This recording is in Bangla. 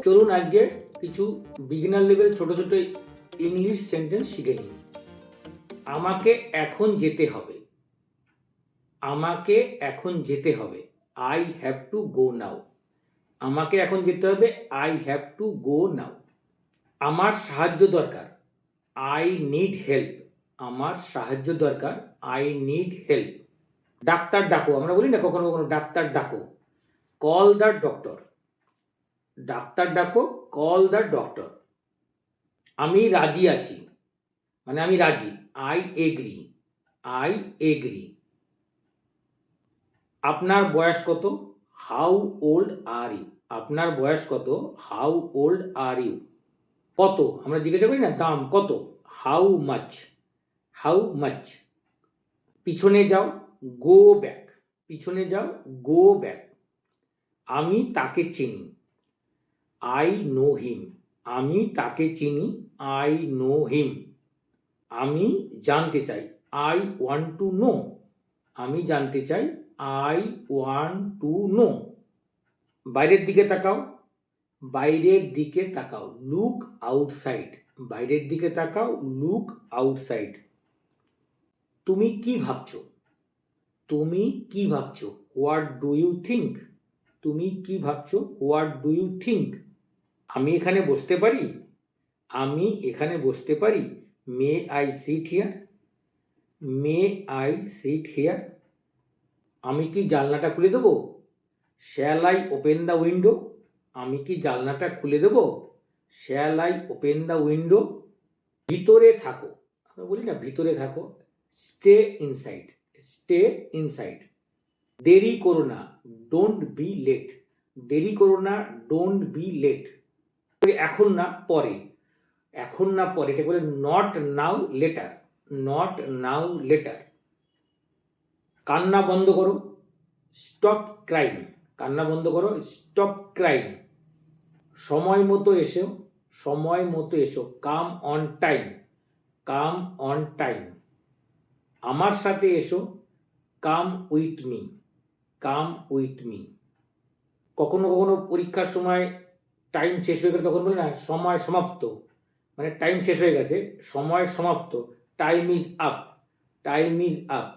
চলুন আজকে কিছু বিগিনার লেভেল ছোট ছোট ইংলিশ সেন্টেন্স শিখে নিই। আমাকে এখন যেতে হবে। আমাকে এখন যেতে হবে। আই হ্যাভ টু গো নাও। আমাকে এখন যেতে হবে। আই হ্যাভ টু গো নাও। আমার সাহায্য দরকার। I need help. আমার সাহায্য দরকার। I need help. ডাক্তার ডাকো। আমরা বলি না কখনো কখনো ডাক্তার ডাকো। Call the doctor. ডাক্তার ডাকো, কল দ্য ডক্টর। আমি রাজি আছি, মানে আমি রাজি। I agree. I agree. আপনার বয়স কত? How old are you? আপনার বয়স কত? How old are you? কত? আমরা জিজ্ঞাসা করি না দাম কত? How much. How much. পিছনে যাও, গো ব্যাক। পিছনে যাও, গো ব্যাক। আমি তাকে চিনি। I know him. আমি তাকে চিনি। I know him. আমি জানতে চাই। I want to know. আমি জানতে চাই। I want to know. বাইরের দিকে তাকাও। বাইরের দিকে তাকাও। Look outside. বাইরের দিকে তাকাও। Look outside. তুমি কি ভাবছো? তুমি কি ভাবছো? What do you think? তুমি কি ভাবছো? What do you think? আমি এখানে বসতে পারি? আমি এখানে বসতে পারি? May I sit here? May I sit here? আমি কি জানলাটা খুলে দেবো? Shall I open the window? আমি কি জানলাটা খুলে দেবো? Shall I open the window? ভিতরে থাকো। আমরা বলি না ভিতরে থাকো। Stay inside. Stay inside. দেরি করো না। Don't be late. দেরি করো না। Don't be late. এখন না, পরে। এখন না, পরে। এটা বলে not now, later. Not now, later. কান্না বন্ধ করো। Stop crying. কান্না বন্ধ করো। Stop crying. সময় মতো এসো। সময় মতো এসো। Come on time. Come on time. আমার সাথে এসো। Come with me. Come with me. কখনো কখনো পরীক্ষার সময় টাইম শেষ হয়ে গেলে তখন বলি না সময় সমাপ্ত, মানে টাইম শেষ হয়ে গেছে, সময় সমাপ্ত। Time is up. Time is up.